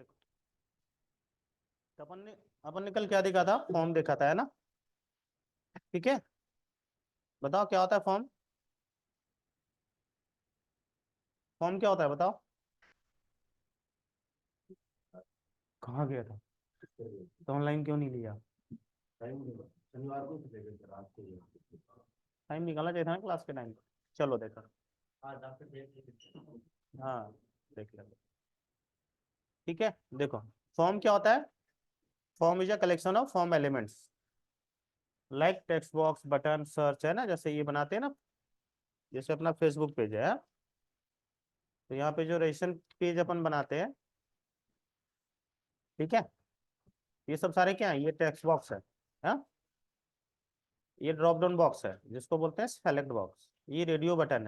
देखो, तो अपन ने कल क्या देखा था? फॉर्म देखा था, है ना? ठीक है, बताओ क्या होता है फॉर्म? फॉर्म क्या होता है बताओ? कहाँ गया था? तो ऑनलाइन क्यों नहीं लिया? टाइम निकालना चाहिए था ना क्लास के टाइम। चलो देखा। हाँ, देख ले। ठीक है, देखो, फॉर्म क्या होता है? Form is a collection of form elements like text box, button, search, है ना? जैसे ये बनाते हैं ना, जैसे अपना फेसबुक पेज है, हाँ? तो यहाँ पे जो रजिस्ट्रेशन पेज अपन बनाते हैं, ठीक है, ये सब सारे क्या है? ये टेक्स्ट बॉक्स है, हाँ? ये ड्रॉप डाउन बॉक्स है जिसको बोलते हैं सेलेक्ट बॉक्स। ये रेडियो बटन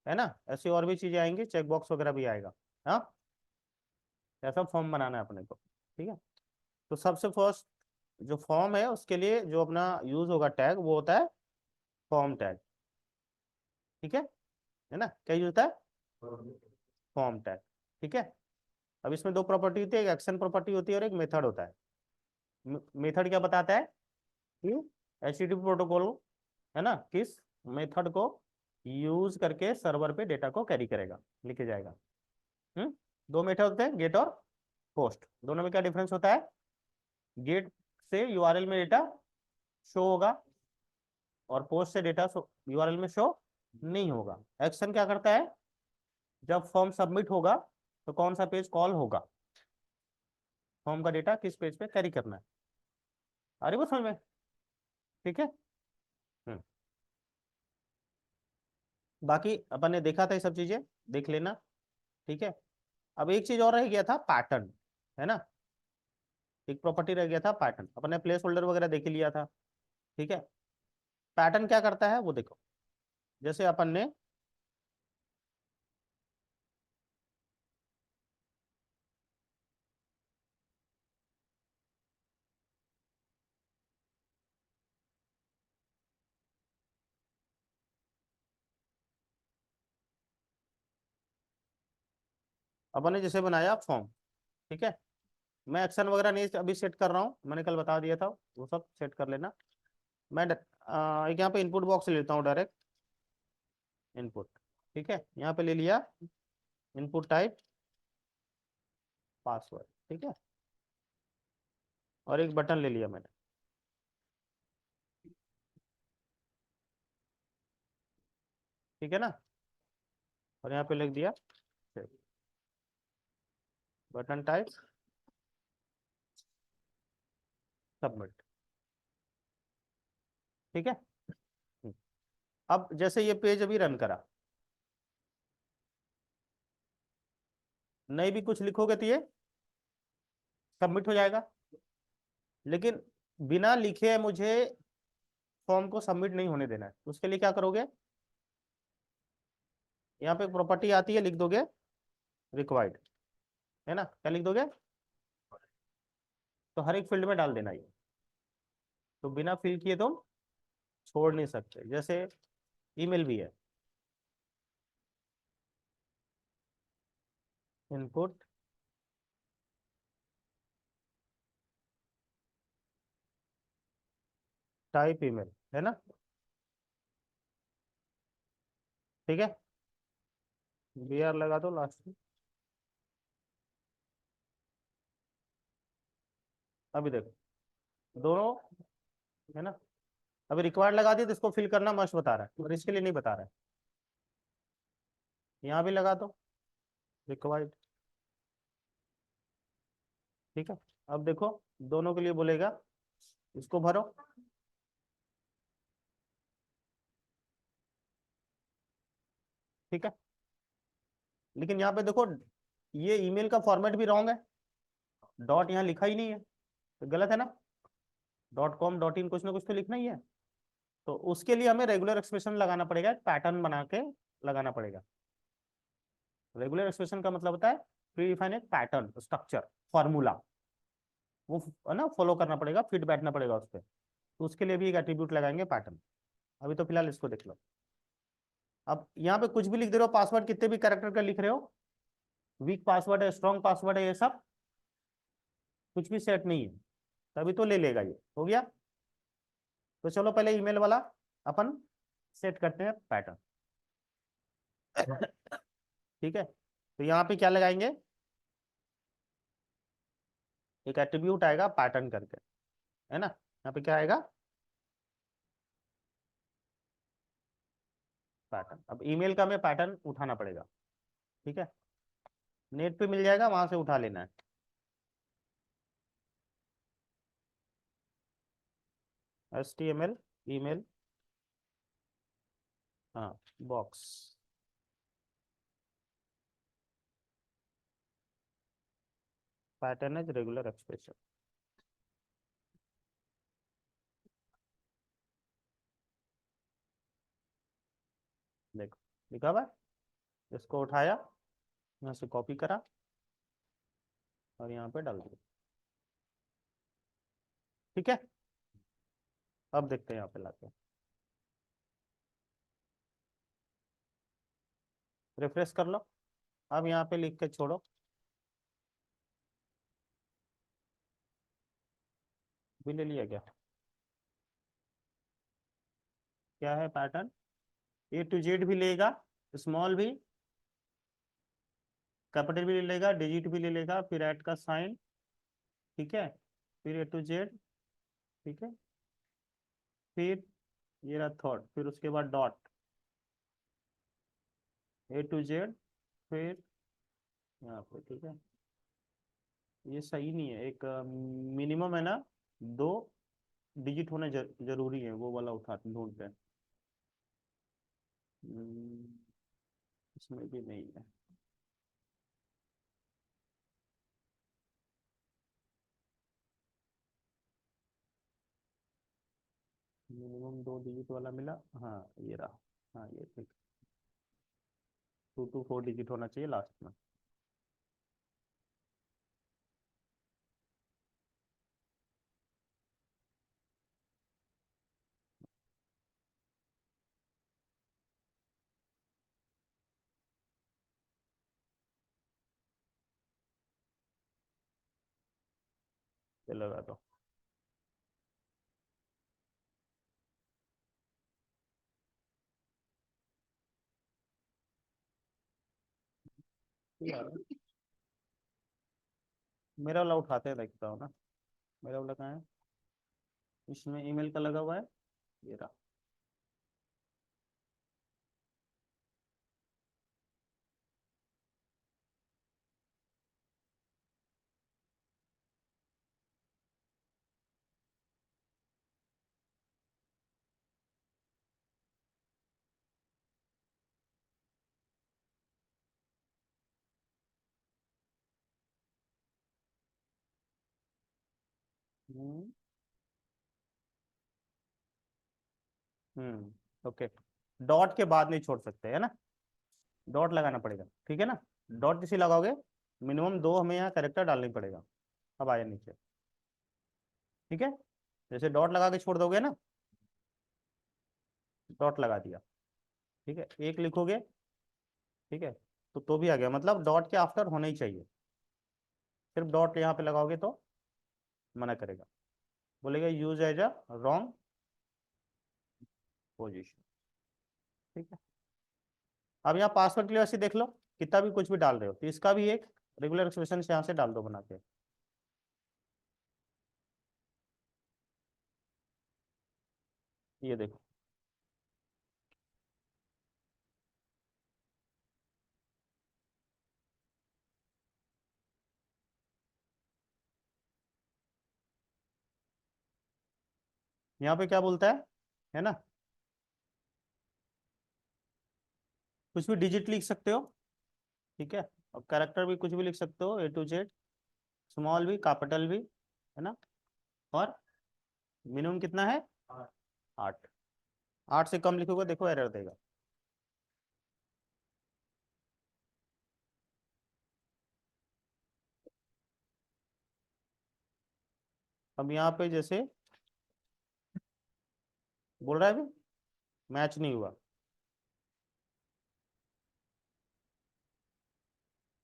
है ना? ऐसी और भी चीजें आएंगी, चेक बॉक्स वगैरह भी आएगा, हाँ? ऐसा फॉर्म बनाना है अपने को, ठीक है? तो सबसे फर्स्ट जो फॉर्म है उसके लिए जो अपना यूज होगा टैग, वो होता है फॉर्म टैग। ठीक है ना? क्या यूज होता है? Form tag. ठीक है, अब इसमें दो प्रॉपर्टी होती है, एक एक्शन प्रॉपर्टी होती है और एक मेथड होता है। मेथड क्या बताता है कि HTTP प्रोटोकॉल, है ना, किस मेथड को यूज करके सर्वर पे डेटा को कैरी करेगा, लिखे जाएगा। दो मेथड होते हैं, गेट और पोस्ट। दोनों में क्या डिफरेंस होता है? गेट से यूआरएल में डेटा शो होगा और पोस्ट से डेटा यूआरएल में शो नहीं होगा। एक्शन क्या करता है? जब फॉर्म सबमिट होगा तो कौन सा पेज कॉल होगा, फॉर्म का डेटा किस पेज पे कैरी करना है। आ रही वो समझ में? ठीक है। हम्म बाकी अपन ने देखा था ये सब चीजें, देख लेना। ठीक है, अब एक चीज और रह गया था, पैटर्न, है ना? एक प्रॉपर्टी रह गया था पैटर्न, अपन ने प्लेस होल्डर वगैरह देख लिया था। ठीक है, पैटर्न क्या करता है वो देखो। जैसे अपन ने जैसे बनाया फॉर्म, ठीक है, मैं एक्शन वगैरह नहीं अभी सेट कर रहा हूँ, मैंने कल बता दिया था, वो सब सेट कर लेना। मैं एक यहाँ पे इनपुट बॉक्स लेता हूँ डायरेक्ट, इनपुट। ठीक है, यहाँ पे ले लिया इनपुट टाइप पासवर्ड, ठीक है, और एक बटन ले लिया मैंने। ठीक है ना? और यहाँ पे लिख दिया बटन टाइप सबमिट। ठीक है, अब जैसे ये पेज अभी रन करा, नहीं भी कुछ लिखोगे तो ये सबमिट हो जाएगा। लेकिन बिना लिखे मुझे फॉर्म को सबमिट नहीं होने देना है, उसके लिए क्या करोगे? यहाँ पे प्रॉपर्टी आती है, लिख दोगे रिक्वायर्ड, है ना? क्या लिख दोगे? तो हर एक फील्ड में डाल देना ये, तो बिना फिल किए तुम छोड़ नहीं सकते। जैसे ईमेल भी है, इनपुट टाइप ईमेल, है ना? ठीक है, BR लगा दो लास्ट में। अभी देखो दोनों, है ना? अभी रिक्वायर्ड लगा दिया तो इसको फिल करना मस्ट बता रहा है और इसके लिए नहीं बता रहा है। यहाँ भी लगा दो रिक्वायर्ड। ठीक है, अब देखो दोनों के लिए बोलेगा इसको भरो। ठीक है, लेकिन यहाँ पे देखो ये ईमेल का फॉर्मेट भी रॉन्ग है, डॉट यहाँ लिखा ही नहीं है, तो गलत है ना? .com .in कुछ ना कुछ तो लिखना ही है। तो उसके लिए हमें रेगुलर एक्सप्रेशन लगाना पड़ेगा, पैटर्न बना के लगाना पड़ेगा। रेगुलर एक्सप्रेशन का मतलब होता है प्री डिफाइन एक पैटर्न, स्ट्रक्चर, फॉर्मूला, वो है ना, फॉलो करना पड़ेगा, फिट बैठना पड़ेगा उस पर। तो उसके लिए भी एक एट्रीब्यूट लगाएंगे पैटर्न। अभी तो फिलहाल इसको देख लो। अब यहाँ पे कुछ भी लिख दे रहे हो, पासवर्ड कितने भी कैरेक्टर का लिख रहे हो, वीक पासवर्ड है, स्ट्रॉन्ग पासवर्ड है, ये सब कुछ भी सेट नहीं है, तभी तो ले लेगा ये। हो गया। तो चलो पहले ईमेल वाला अपन सेट करते हैं पैटर्न। ठीक है, तो यहाँ पे क्या लगाएंगे, एक एट्रीब्यूट आएगा पैटर्न करके, है ना। यहाँ पे क्या आएगा, पैटर्न। अब ईमेल का हमें पैटर्न उठाना पड़ेगा। ठीक है, नेट पे मिल जाएगा, वहां से उठा लेना है। HTML ईमेल, हाँ, box, pattern as regular expression. देखो लिखा हुआ है, इसको उठाया, यहाँ से कॉपी करा और यहाँ पे डाल दिया। ठीक है, अब देखते हैं यहाँ पे लाके, रिफ्रेश कर लो। अब यहाँ पे लिख के छोड़ो, भी ले लिया क्या, क्या है पैटर्न, A to Z भी लेगा, स्मॉल भी, कैपिटल भी ले लेगा, डिजिट भी ले लेगा, फिर ऐट का साइन। ठीक है, फिर A to Z। ठीक है, फिर ये रहा थर्ड, फिर उसके बाद डॉट, A to Z, फिर यहाँ पे। ठीक है, ये सही नहीं है, एक मिनिमम है ना, 2 डिजिट होना जरूरी है, वो वाला उठा ढूंढते हैं। इसमें भी नहीं है। मिनिमम 2 डिजिट वाला मिला, हाँ ये रहा, हाँ ये ठीक, 2 to 4 डिजिट होना चाहिए लास्ट में। ये लगा दो। यार मेरा वाला उठाते हैं, देखता हूँ ना, मेरा वाला कहाँ है, इसमें ईमेल का लगा हुआ है, ये रहा। हम्म। ओके, डॉट के बाद नहीं छोड़ सकते, है ना, डॉट लगाना पड़ेगा। ठीक है ना, डॉट किसी लगाओगे, मिनिमम 2 हमें यहाँ करेक्टर डालनी पड़ेगा। अब आया नीचे। ठीक है, जैसे डॉट लगा के छोड़ दोगे ना, डॉट लगा दिया, ठीक है, एक लिखोगे, ठीक है, तो भी आ गया, मतलब डॉट के आफ्टर होना ही चाहिए। सिर्फ डॉट यहाँ पे लगाओगे तो मना करेगा, बोलेगा use as a wrong position. ठीक है, अब यहाँ पासवर्ड के लिए वैसे देख लो, कितना भी कुछ भी डाल रहे हो, तो इसका भी एक रेगुलर एक्सप्रेशन से यहाँ से डाल दो बना के। ये देखो, यहाँ पे क्या बोलता है ना, कुछ भी डिजिट लिख सकते हो। ठीक है, और कैरेक्टर भी कुछ भी लिख सकते हो, A to Z, स्मॉल भी कैपिटल भी, है ना। और मिनिमम कितना है, 8। 8 से कम लिखोगे देखो एरर देगा। अब यहाँ पे जैसे बोल रहा है अभी मैच नहीं हुआ,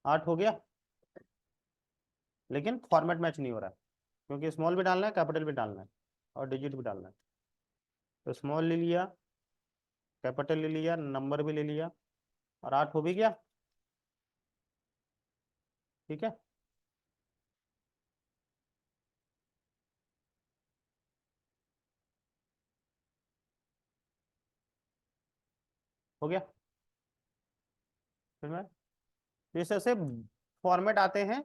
8 हो गया। लेकिन फॉर्मेट मैच नहीं हो रहा है, क्योंकि स्मॉल भी डालना है, कैपिटल भी डालना है, और डिजिट भी डालना है। तो स्मॉल ले लिया, कैपिटल ले लिया, नंबर भी ले लिया, और 8 हो भी गया। ठीक है, हो गया। फिर मैं तो इस तरह से फॉर्मेट आते हैं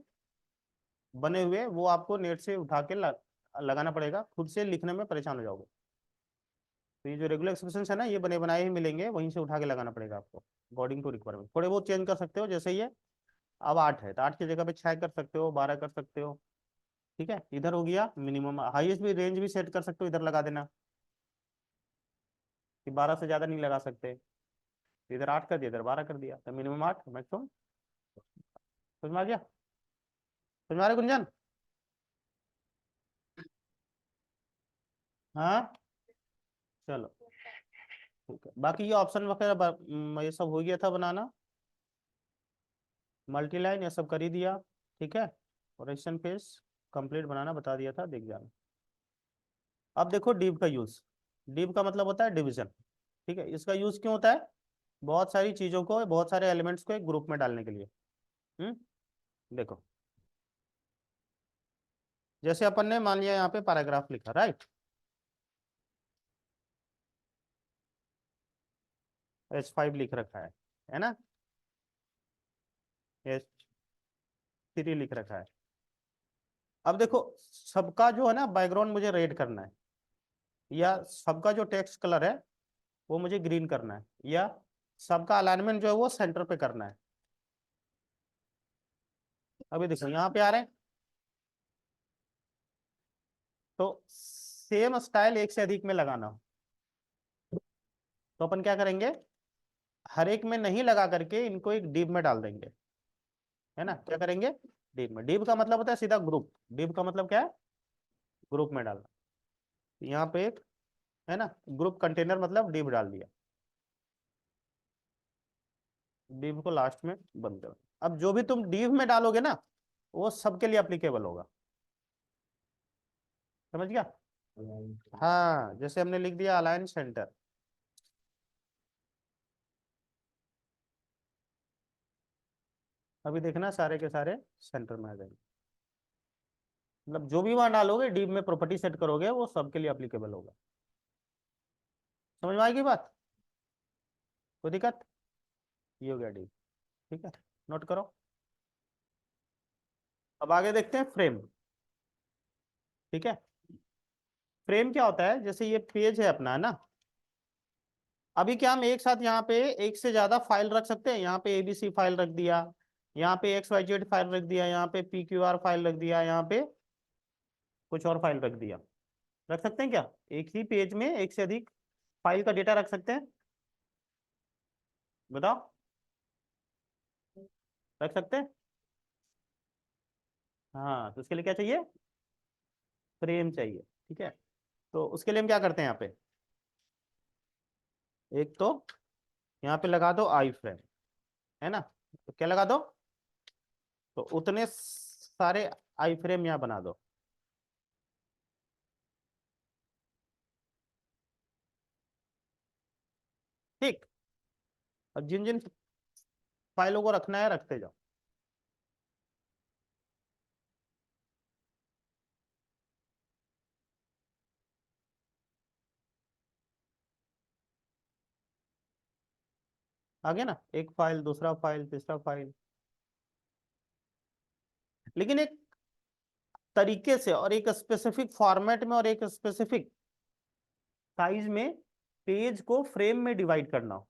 बने हुए, वो आपको नेट से उठा के लगाना पड़ेगा, खुद से लिखने में परेशान हो जाओगे। तो ये जो रेगुलर एक्सप्रेशन है ना, ये बने बनाए ही मिलेंगे, वहीं से उठा के लगाना पड़ेगा आपको, अकॉर्डिंग टू रिक्वायरमेंट। थोड़े बहुत चेंज कर सकते हो, जैसे ये अब 8 है तो 8 की जगह पे 6 कर सकते हो, 12 कर सकते हो। ठीक है, इधर हो गया मिनिमम, हाईएस्ट भी रेंज भी सेट कर सकते हो, इधर लगा देना कि 12 से ज्यादा नहीं लगा सकते। तो इधर 8 कर दिया, इधर 12 कर दिया, तो मिनिमम 8, मैक्सिमम। समझ में आ गया? समझ में आ रहा है गुंजन? हाँ, चलो ठीक है। बाकी ये ऑप्शन वगैरह ये सब हो गया था बनाना, मल्टी लाइन ये सब कर ही दिया। ठीक है, और रजिस्ट्रेशन पेज कंप्लीट बनाना बता दिया था, देख जाना। अब देखो डिव का यूज। डिव का मतलब होता है डिवीजन। ठीक है, इसका यूज क्यों होता है? बहुत सारी चीजों को, बहुत सारे एलिमेंट्स को एक ग्रुप में डालने के लिए। देखो, जैसे अपन ने मान लिया यहाँ पे पैराग्राफ लिखा, राइट? H5 लिख रखा है ना? H3 लिख रखा है। अब देखो, सबका जो है ना बैकग्राउंड मुझे रेड करना है, या सबका जो टेक्स्ट कलर है वो मुझे ग्रीन करना है, या सबका अलाइनमेंट जो है वो सेंटर पे करना है। अभी देखो यहाँ पे आ रहे हैं, तो सेम स्टाइल एक से अधिक में लगाना हो तो अपन क्या करेंगे, हर एक में नहीं लगा करके इनको एक डिव में डाल देंगे। है ना, क्या करेंगे? डिव में। डिव का मतलब होता है सीधा ग्रुप। डिव का मतलब क्या है? ग्रुप में डालना। यहाँ पे एक है ना, ग्रुप कंटेनर मतलब डिव डाल दिया, डिव को लास्ट में बंद करो। अब जो भी तुम डिव में डालोगे ना, वो सबके लिए अप्लीकेबल होगा। समझ गया? हाँ, जैसे हमने लिख दिया अलाइन सेंटर, अभी देखना सारे के सारे सेंटर में आ जाएंगे। मतलब जो भी वहां डालोगे, डिव में प्रॉपर्टी सेट करोगे, वो सबके लिए अप्लीकेबल होगा। समझ में आएगी बात? कोई दिक्कत? ये हो गया डिव। ठीक है, नोट करो। अब आगे देखते हैं फ्रेम। ठीक है, फ्रेम क्या होता है? जैसे ये पेज है अपना, है ना? अभी क्या हम एक साथ यहाँ पे एक से ज्यादा फाइल रख सकते हैं? यहाँ पे एबीसी फाइल रख दिया, यहाँ पे XYZ फाइल रख दिया, यहाँ पे PQR फाइल रख दिया, यहाँ पे कुछ और फाइल रख दिया। रख सकते हैं क्या एक ही पेज में एक से अधिक फाइल का डेटा रख सकते हैं? बताओ, रख सकते हैं? हाँ, तो उसके लिए क्या चाहिए? फ्रेम चाहिए। ठीक है, तो उसके लिए हम क्या करते हैं यहाँ पे, एक तो यहाँ पे लगा दो आई फ्रेम, है ना? तो क्या लगा दो? तो उतने सारे आई फ्रेम यहाँ बना दो। ठीक, और जिन जिन फाइलों को रखना है रखते जाओ। आगे ना, एक फाइल, दूसरा फाइल, तीसरा फाइल, लेकिन एक तरीके से और एक स्पेसिफिक फॉर्मेट में और एक स्पेसिफिक साइज में पेज को फ्रेम में डिवाइड करना हो,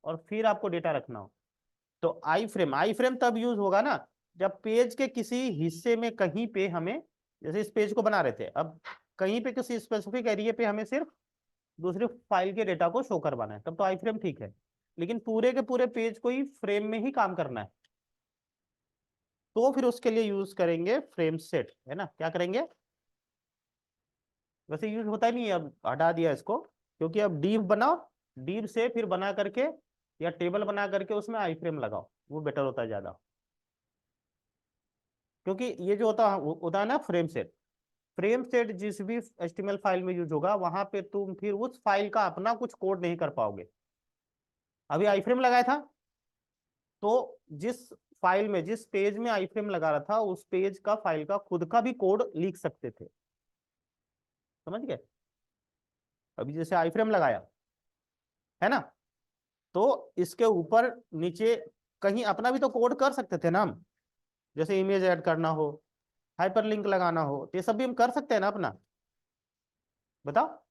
और फिर आपको डेटा रखना हो। तो आई फ्रेम तब यूज होगा ना, जब पेज के किसी हिस्से में कहीं पे हमें, जैसे इस पेज को बना रहे थे, अब कहीं पे किसी स्पेसिफिक एरिया पे हमें सिर्फ दूसरी फाइल के डेटा को शो करवाना है, तब तो आई फ्रेम ठीक है। लेकिन पूरे के पूरे पेज को ही फ्रेम में ही काम करना है, तो फिर उसके लिए यूज करेंगे फ्रेम सेट। है ना, क्या करेंगे? वैसे यूज होता ही नहीं है, अब हटा दिया इसको, क्योंकि अब डीव बनाओ, डीव से फिर बना करके या टेबल बना करके उसमें आई फ्रेम लगाओ, वो बेटर होता है ज्यादा। क्योंकि ये जो होता है ना फ्रेम सेट, फ्रेम सेट जिस भी HTML फाइल में यूज होगा वहां पे तुम फिर उस फाइल का अपना कुछ कोड नहीं कर पाओगे। अभी आई फ्रेम लगाया था तो जिस फाइल में जिस पेज में आई फ्रेम लगा रहा था उस पेज का फाइल का खुद का भी कोड लिख सकते थे। समझ गए? अभी जैसे आई फ्रेम लगाया है ना, तो इसके ऊपर नीचे कहीं अपना भी तो कोड कर सकते थे ना हम। जैसे इमेज ऐड करना हो, हाइपरलिंक लगाना हो, तो ये सब भी हम कर सकते हैं ना अपना। बताओ,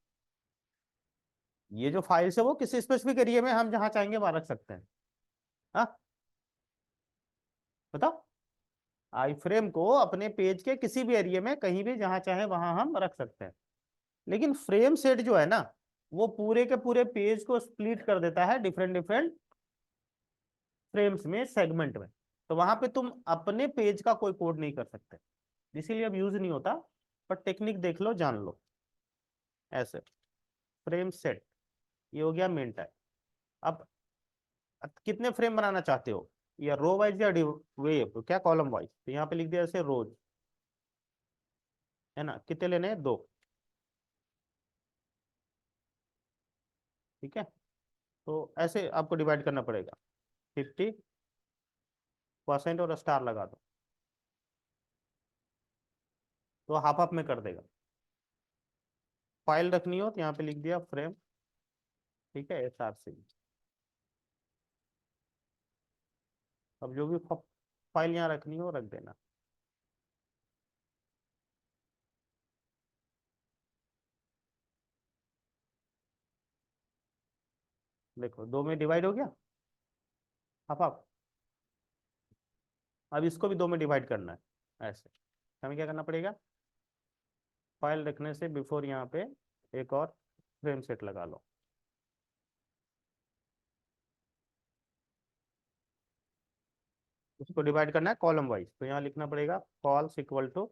ये जो फाइल्स है वो किसी स्पेसिफिक एरिया में हम जहां चाहेंगे वहां रख सकते हैं। हाँ, बताओ, आई फ्रेम को अपने पेज के किसी भी एरिया में कहीं भी जहां चाहे वहां हम रख सकते हैं। लेकिन फ्रेम सेट जो है ना, वो पूरे के पूरे पेज को स्प्लिट कर देता है डिफरेंट डिफरेंट फ्रेम्स में, सेगमेंट में। तो वहां पे तुम अपने पेज का कोई कोड नहीं कर सकते, इसीलिए अब यूज नहीं होता। पर टेक्निक देख लो, जान लो। ऐसे फ्रेम सेट, ये हो गया मेन टाइप। अब कितने फ्रेम बनाना चाहते हो, या रो वाइज या वेव क्या कॉलम वाइज? तो यहाँ पे लिख दिया जैसे रोज, है ना, कितने लेने हैं? 2। ठीक है, तो ऐसे आपको डिवाइड करना पड़ेगा। 50% और स्टार लगा दो तो हाफ हाफ में कर देगा। फाइल रखनी हो तो यहाँ पे लिख दिया फ्रेम, ठीक है, SRC। अब जो भी फाइल यहाँ रखनी हो रख देना। देखो 2 में डिवाइड हो गया, हाफ हाफ। अब इसको भी 2 में डिवाइड करना है। ऐसे हमें क्या करना पड़ेगा, फाइल रखने से बिफोर यहाँ पे एक और फ्रेम सेट लगा लो। उसको डिवाइड करना है कॉलम वाइज, तो यहाँ लिखना पड़ेगा कॉल्स इक्वल टू,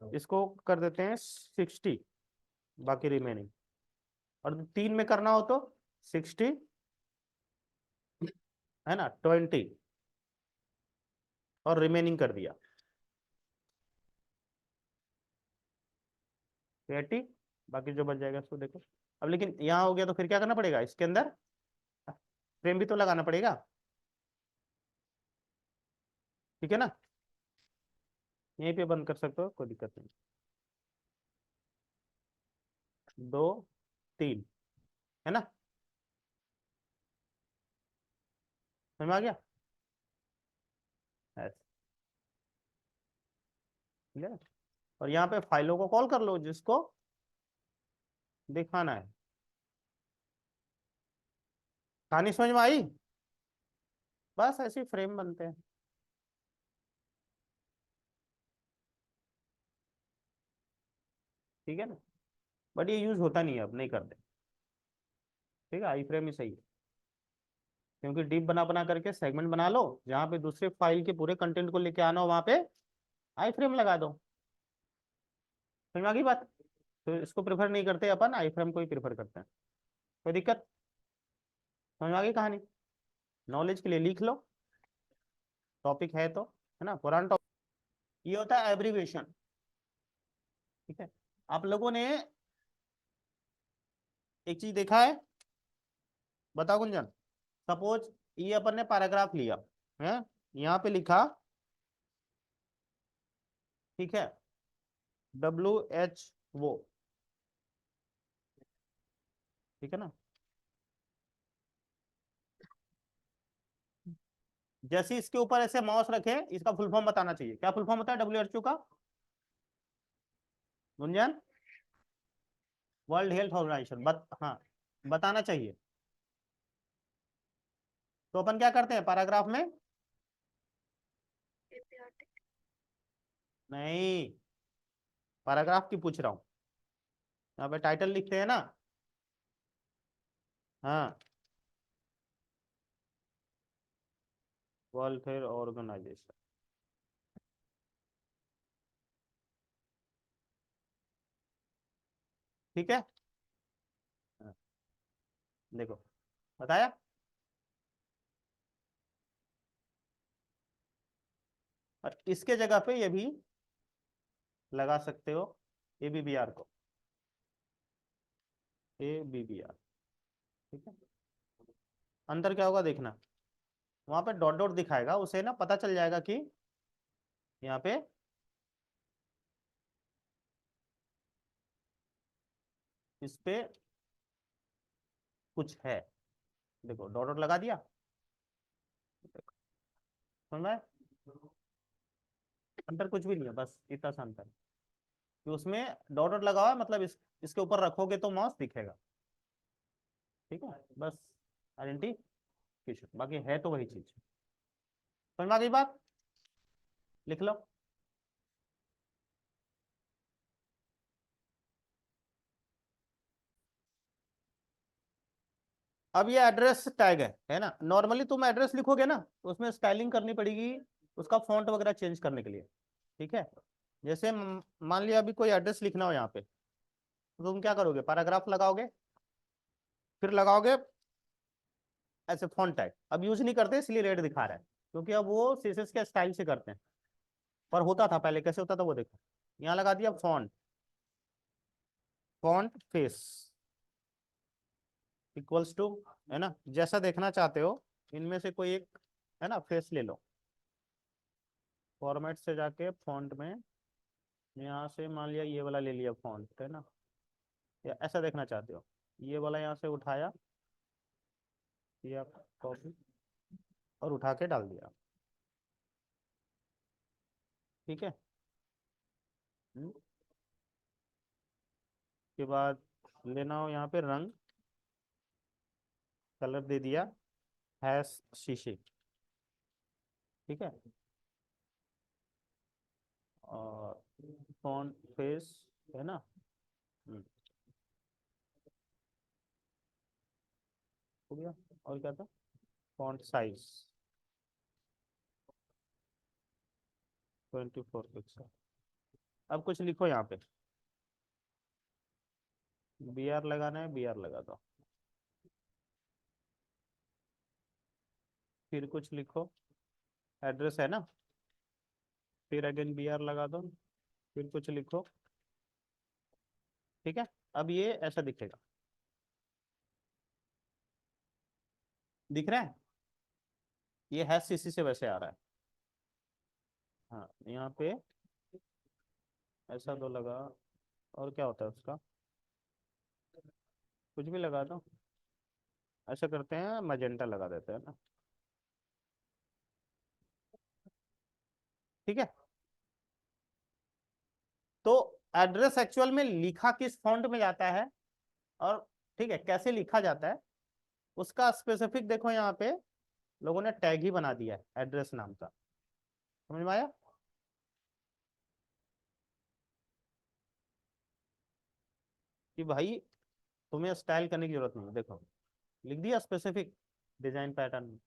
इसको कर देते हैं 60, बाकी रिमेनिंग। और 3 में करना हो तो 60, है ना, 20 और रिमेनिंग कर दिया 80। बाकी जो बच जाएगा उसको देखो। अब लेकिन यहाँ हो गया तो फिर क्या करना पड़ेगा, इसके अंदर फ्रेम भी तो लगाना पड़ेगा। ठीक है ना, यहीं पे बंद कर सकते हो, कोई दिक्कत नहीं। 2 3, है ना, समझ में आ गया? ऐसे, ठीक है। और यहाँ पे फाइलों को कॉल कर लो जिसको दिखाना है। कहानी समझ में आई? बस ऐसे फ्रेम बनते हैं। ठीक है ना, बट ये यूज होता नहीं है, अब नहीं करते। ठीक है, आई फ्रेम ही सही है। क्योंकि डीप बना बना करके सेगमेंट बना लो, जहाँ पे दूसरे फाइल के पूरे कंटेंट को लेके आना हो वहां पे आई फ्रेम लगा दो। समझ में आ गई बात? तो इसको प्रेफर नहीं करते अपन, आई फ्रेम को ही प्रेफर करते हैं। कोई दिक्कत? समझ में आ गई कहानी? नॉलेज के लिए लिख लो, टॉपिक है तो, है ना, पुराना टॉपिक। ये होता है एब्रीविएशन। ठीक है, आप लोगों ने एक चीज देखा है, बताओ गुंजन। सपोज ये अपन ने पैराग्राफ लिया है, यहाँ पे लिखा, ठीक है, WHO, ठीक है ना। जैसे इसके ऊपर ऐसे माउस रखे, इसका फुल फॉर्म बताना चाहिए। क्या फुल फॉर्म होता है WHO का, गुंजन? वर्ल्ड हेल्थ ऑर्गेनाइजेशन, हाँ, बताना चाहिए। तो अपन क्या करते हैं पैराग्राफ में? नहीं, पैराग्राफ की पूछ रहा हूँ। यहाँ पे टाइटल लिखते हैं ना। हाँ, वर्ल्ड हेल्थ ऑर्गेनाइजेशन। ठीक है, हाँ, देखो, बताया। और इसके जगह पे ये भी लगा सकते हो ABBR को, ABBR। ठीक है, अंदर क्या होगा देखना, वहां पे डॉट डॉट दिखाएगा, उसे ना पता चल जाएगा कि यहाँ पे इस पे कुछ है। देखो डॉट डॉट लगा दिया, समझ में आया? अंतर कुछ भी नहीं है, बस इतना सा अंतर कि उसमें डॉट डॉट लगा हुआ है, मतलब इसके ऊपर रखोगे तो माउस दिखेगा। ठीक है, बस आइडेंटिफिकेशन, बाकी है तो वही चीज। समझ में आ गई बात? लिख लो। अब ये एड्रेस टैग है ना, नॉर्मली तुम एड्रेस लिखोगे ना तो उसमें स्टाइलिंग करनी पड़ेगी, उसका फॉन्ट वगैरह चेंज करने के लिए। ठीक है, जैसे मान लिया अभी कोई एड्रेस लिखना हो यहाँ पे, तो तुम क्या करोगे, पैराग्राफ लगाओगे, फिर लगाओगे ऐसे फॉन्ट टैग। अब यूज नहीं करते इसलिए रेड दिखा रहा है, क्योंकि अब वो सीएसएस के स्टाइल से करते हैं, पर होता था पहले, कैसे होता था वो देखो। यहाँ लगा दिया font, font face equals to, है ना, जैसा देखना चाहते हो इनमें से कोई एक, है ना, फेस ले लो, फॉर्मेट से जाके फॉन्ट में, यहाँ से मान लिया ये वाला ले लिया फॉन्ट, है ना, या ऐसा देखना चाहते हो, ये वाला यहाँ से उठाया, या कॉपी और उठा के डाल दिया। ठीक है, के बाद लेना हो यहाँ पे रंग, कलर दे दिया हैश शीशे। ठीक है, और फॉन्ट फेस, है ना। हम्म, हो गया। और क्या था, फॉन्ट साइज 24 पिक्सल। अब कुछ लिखो यहाँ पे, BR लगाना है, BR लगा दो, फिर कुछ लिखो, एड्रेस है ना, फिर अगेन BR लगा दो, फिर कुछ लिखो। ठीक है, अब ये ऐसा दिखेगा, दिख रहा है, ये हैश CC से वैसे आ रहा है। हाँ, यहाँ पे ऐसा दो लगा, और क्या होता है उसका, कुछ भी लगा दो, ऐसा करते हैं मजेंटा लगा देते हैं ना। ठीक है, तो एड्रेस एक्चुअल में लिखा किस फॉन्ट में जाता है, और ठीक है कैसे लिखा जाता है, उसका स्पेसिफिक देखो यहाँ पे लोगों ने टैग ही बना दिया है एड्रेस नाम का। समझ में आया? कि भाई तुम्हें स्टाइल करने की जरूरत नहीं है, देखो लिख दिया स्पेसिफिक डिजाइन पैटर्न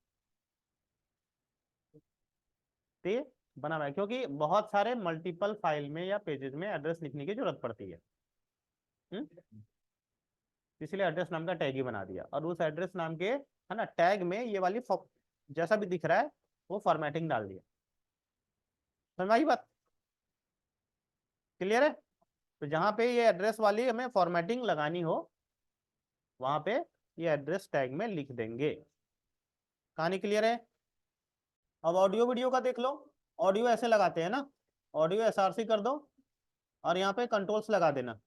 पे बना हुआ है, क्योंकि बहुत सारे मल्टीपल फाइल में या पेजेस में एड्रेस लिखने की जरूरत पड़ती है। हम्म? इसलिए एड्रेस नाम का टैग ही बना दिया, और उस एड्रेस नाम के, है ना, टैग में ये वाली जैसा भी दिख रहा है वो फॉर्मेटिंग डाल दिया। समझ में आई बात? क्लियर है? तो जहां पे ये एड्रेस वाली हमें फॉर्मेटिंग लगानी हो, वहां पे ये एड्रेस टैग में लिख देंगे। कहानी क्लियर है? अब ऑडियो वीडियो का देख लो। ऑडियो ऐसे लगाते हैं ना, ऑडियो SRC कर दो, और यहाँ पे कंट्रोल्स लगा देना,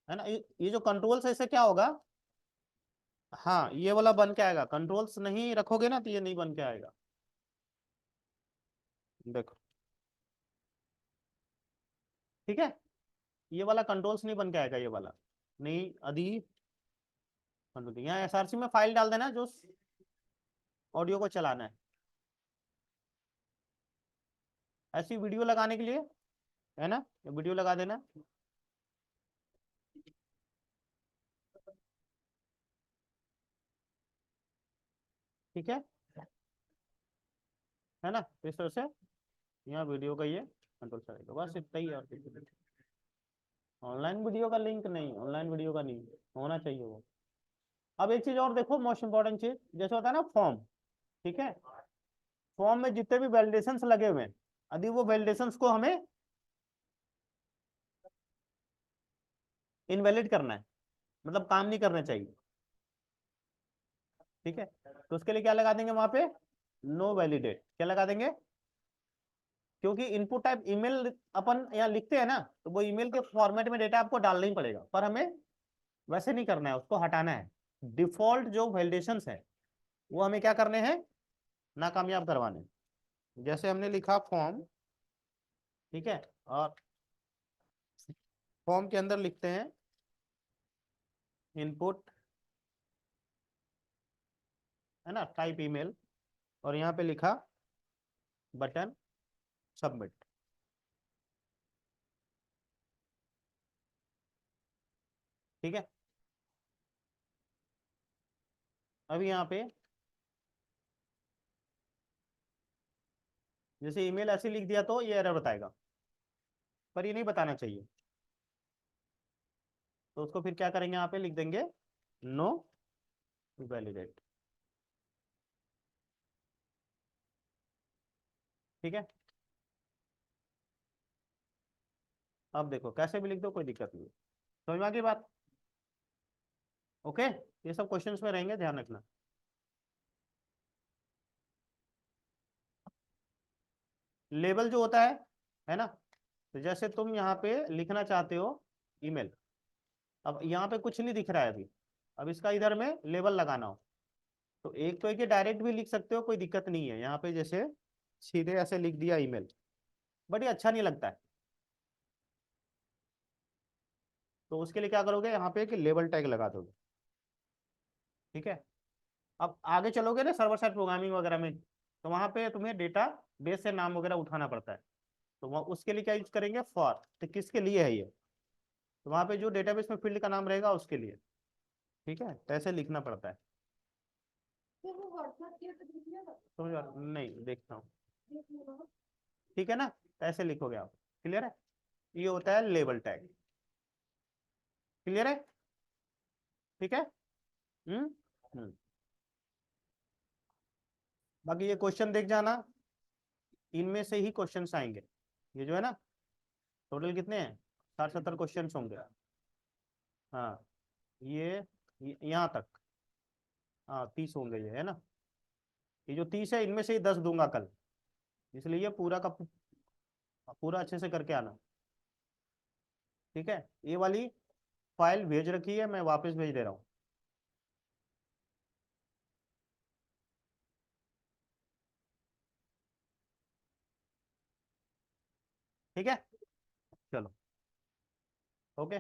है ना। ये जो कंट्रोल्स है, इससे क्या होगा, हाँ ये वाला बन के आएगा, कंट्रोल्स नहीं रखोगे ना तो ये नहीं बन के आएगा। देखो, ठीक है, ये वाला कंट्रोल्स नहीं बन के आएगा, ये वाला नहीं, अभी यहाँ SRC में फाइल डाल देना जो ऑडियो को चलाना है, ऐसी वीडियो लगाने के लिए, है ना, वीडियो लगा देना। ठीक है ना, इस तरह से यहाँ वीडियो का ये कंट्रोल चलेगा, बस इतना ही है, और कुछ नहीं। ऑनलाइन वीडियो का लिंक नहीं, ऑनलाइन वीडियो का नहीं होना चाहिए वो। अब एक चीज और देखो, मोस्ट इंपॉर्टेंट चीज, जैसे होता है ना फॉर्म, ठीक है, फॉर्म में जितने भी वैलिडेशन लगे हुए हैं, यदि वो वैलिडेशंस को हमें इनवैलिड करना है, मतलब काम नहीं करने चाहिए, ठीक है, तो उसके लिए क्या लगा देंगे वहां पे, नो वैलिडेट, क्या लगा देंगे, क्योंकि इनपुट टाइप ईमेल अपन यहाँ लिखते हैं ना, तो वो ईमेल के फॉर्मेट में डेटा आपको डालना ही पड़ेगा, पर हमें वैसे नहीं करना है, उसको हटाना है। डिफॉल्ट जो वैलिडेशंस है वो हमें क्या करने हैं, नाकामयाब करवाने हैं। जैसे हमने लिखा फॉर्म, ठीक है, और फॉर्म के अंदर लिखते हैं इनपुट, है ना, टाइप ईमेल, और यहाँ पे लिखा बटन सबमिट, ठीक है। अब यहाँ पे जैसे ईमेल ऐसे लिख दिया तो ये एरर बताएगा, पर ये नहीं बताना चाहिए, तो उसको फिर क्या करेंगे, यहाँ पे लिख देंगे नो वैलिडेट, ठीक है। अब देखो कैसे भी लिख दो, कोई दिक्कत नहीं है, समझ में आ गई बात, ओके। ये सब क्वेश्चंस में रहेंगे, ध्यान रखना। लेबल जो होता है ना, तो जैसे तुम यहाँ पे लिखना चाहते हो ईमेल, अब यहाँ पे कुछ नहीं दिख रहा है अभी, अब इसका इधर में लेबल लगाना हो, तो एक तो है कि डायरेक्ट भी लिख सकते हो, कोई दिक्कत नहीं है, यहाँ पे जैसे सीधे ऐसे लिख दिया ईमेल, बट ये अच्छा नहीं लगता है, तो उसके लिए क्या करोगे, यहाँ पे एक लेबल टैग लगा दोगे, ठीक है। अब आगे चलोगे ना सर्वर साइड प्रोग्रामिंग वगैरह में, तो वहां पे तुम्हें डेटा बेस से नाम वगैरह उठाना पड़ता है, तो वहाँ उसके लिए क्या यूज करेंगे, फॉर, तो किसके लिए है ये, तो वहां पे जो डेटाबेस में फील्ड का नाम रहेगा उसके लिए, ठीक है, तो ऐसे लिखना पड़ता है। समझ आ रहा? नहीं देखता हूँ, ठीक है ना, तो ऐसे लिखोगे आप, क्लियर है, ये होता है लेबल टैग, क्लियर है, ठीक है। हम्म हम्म। बाकी ये क्वेश्चन देख जाना, इनमें से ही क्वेश्चन आएंगे, ये जो है ना, टोटल कितने हैं, 60-70 क्वेश्चन होंगे, हाँ, यहाँ तक, हाँ 30 होंगे ये, है ना, ये जो 30 है इनमें से ही 10 दूंगा कल, इसलिए पूरा का पूरा अच्छे से करके आना, ठीक है। ये वाली फाइल भेज रखी है, मैं वापस भेज दे रहा हूँ, ठीक है, चलो, ओके।